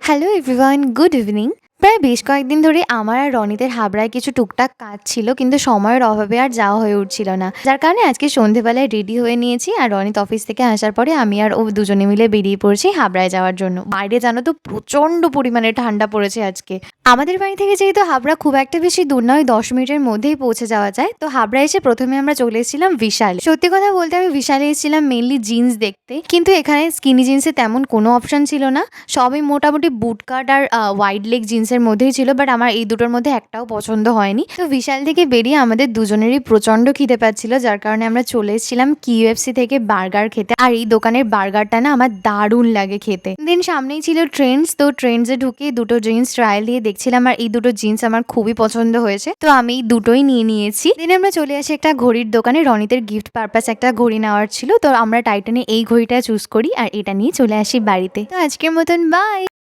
Hello everyone, good evening. প্রায় বেশ কয়েকদিন ধরে আমার আর রনিতের হাবড়ায় কিছু টুকটাক কাজ ছিল, কিন্তু সময়ের অভাবে আর যাওয়া হয়ে উঠছিল না। যার কারণে আজকে সন্ধেবেলায় রেডি হয়ে নিয়েছি, আর রনিত অফিস থেকে আসার পরে আমি আর ও দুজনে মিলে বেরিয়ে পড়ছি হাবড়ায় যাওয়ার জন্য। বাইরে জানো তো প্রচণ্ড পরিমাণে ঠান্ডা পড়েছে আজকে। আমাদের বাড়ি থেকে যেহেতু হাবড়া খুব একটা বেশি দূর নয়, 10 মিনিটের মধ্যেই পৌঁছে যাওয়া যায়, তো হাবড়া এসে প্রথমে আমরা চলে এসেছিলাম বিশাল। সত্যি কথা বলতে আমি বিশালে এসেছিলাম মেনলি জিন্স দেখতে, কিন্তু এখানে স্কিনি জিন্সে তেমন কোনো অপশন ছিল না। সবই মোটামুটি বুটকাট আর ওয়াইড লেগ জিন্সের মধ্যেই ছিল, বাট আমার এই দুটোর মধ্যে একটাও পছন্দ হয়নি। তো বিশাল থেকে বেরিয়ে আমাদের দুজনেরই প্রচণ্ড খিদে পাচ্ছিল, যার কারণে আমরা চলে এসেছিলাম KFC থেকে বার্গার খেতে। আর এই দোকানের বার্গারটা না আমার দারুণ লাগে খেতে। দেন সামনেই ছিল ট্রেন্ডস, তো ট্রেন্ডসে ঢুকে দুটো জিন্স ট্রায়াল দিয়ে দেখছিলাম, আর এই দুটো জিন্স আমার খুবই পছন্দ হয়েছে, তো আমি এই দুটোই নিয়ে নিয়েছি। দেন আমরা চলে আসি একটা ঘড়ির দোকানে। রনিতের গিফট পারপাস একটা ঘড়ি নেওয়ার ছিল, তো আমরা টাইটানে এই ঘড়িটা চুজ করি আর এটা নিয়ে চলে আসি বাড়িতে। তো আজকের মতন বাই।